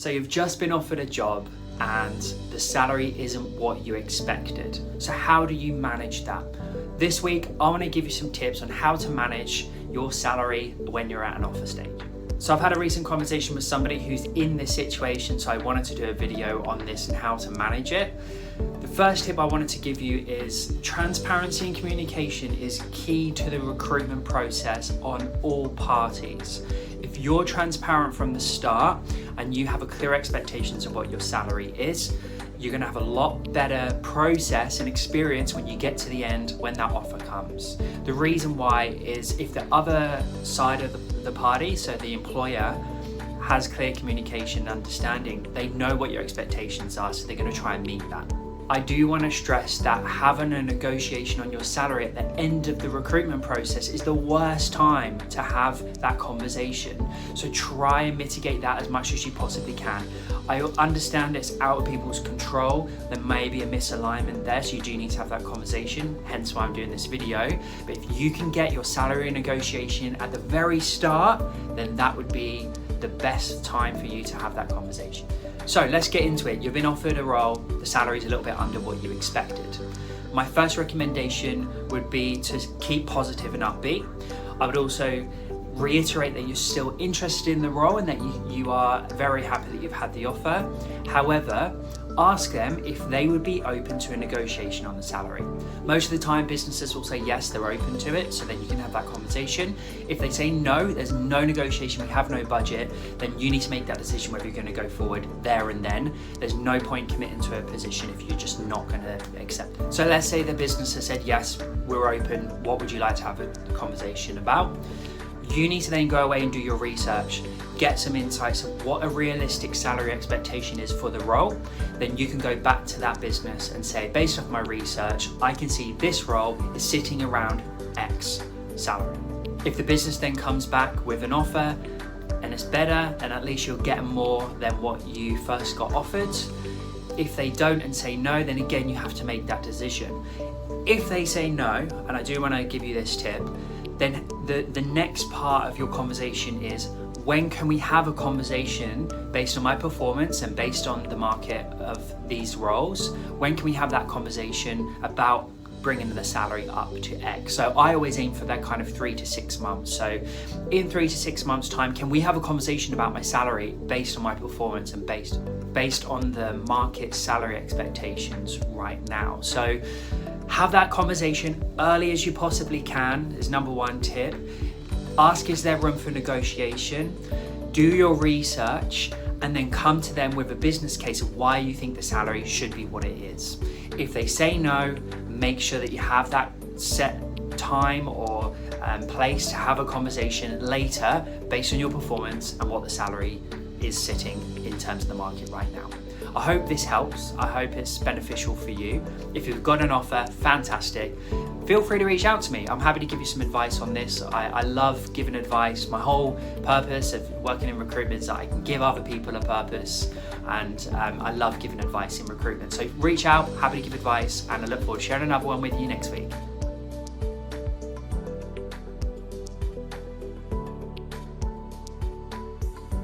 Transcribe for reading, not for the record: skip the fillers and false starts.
So you've just been offered a job and the salary isn't what you expected. So how do you manage that? This week, I want to give you some tips on how to manage your salary when you're at an offer stage. So I've had a recent conversation with somebody who's in this situation, so I wanted to do a video on this and how to manage it. The first tip I wanted to give you is transparency and communication is key to the recruitment process on all parties. If you're transparent from the start and you have a clear expectations of what your salary is, you're going to have a lot better process and experience when you get to the end when that offer comes. The reason why is if the other side of the party, so the employer, has clear communication and understanding, they know what your expectations are, so they're going to try and meet that. I do want to stress that having a negotiation on your salary at the end of the recruitment process is the worst time to have that conversation. So try and mitigate that as much as you possibly can. I understand it's out of people's control. There may be a misalignment there, so you do need to have that conversation, hence why I'm doing this video. But if you can get your salary negotiation at the very start, then that would be the best time for you to have that conversation. So let's get into it. You've been offered a role, the salary is a little bit under what you expected. My first recommendation would be to keep positive and upbeat. I would also reiterate that you're still interested in the role and that you are very happy that you've had the offer. However, ask them if they would be open to a negotiation on the salary. Most of the time businesses will say yes, they're open to it, so then you can have that conversation. If they say no, there's no negotiation, we have no budget, then you need to make that decision whether you're going to go forward there and then. There's no point committing to a position if you're just not going to accept it. So let's say the business has said yes, we're open, what would you like to have a conversation about? You need to then go away and do your research, get some insights of what a realistic salary expectation is for the role. Then you can go back to that business and say, based off my research, I can see this role is sitting around X salary. If the business then comes back with an offer and it's better, then at least you'll get more than what you first got offered. If they don't and say no, then again, you have to make that decision. If they say no, and I do want to give you this tip, then the next part of your conversation is, when can we have a conversation based on my performance and based on the market of these roles? When can we have that conversation about bringing the salary up to X? So I always aim for that kind of 3 to 6 months. So in 3 to 6 months time, can we have a conversation about my salary based on my performance and based on the market salary expectations right now? So have that conversation early as you possibly can is number one tip. Ask, is there room for negotiation? Do your research and then come to them with a business case of why you think the salary should be what it is. If they say no, make sure that you have that set time or place to have a conversation later based on your performance and what the salary is sitting in terms of the market right now. I hope this helps. I hope it's beneficial for you. If you've got an offer, fantastic. Feel free to reach out to me. I'm happy to give you some advice on this. I love giving advice. My whole purpose of working in recruitment is that I can give other people a purpose, and I love giving advice in recruitment. So reach out, happy to give advice, and I look forward to sharing another one with you next week.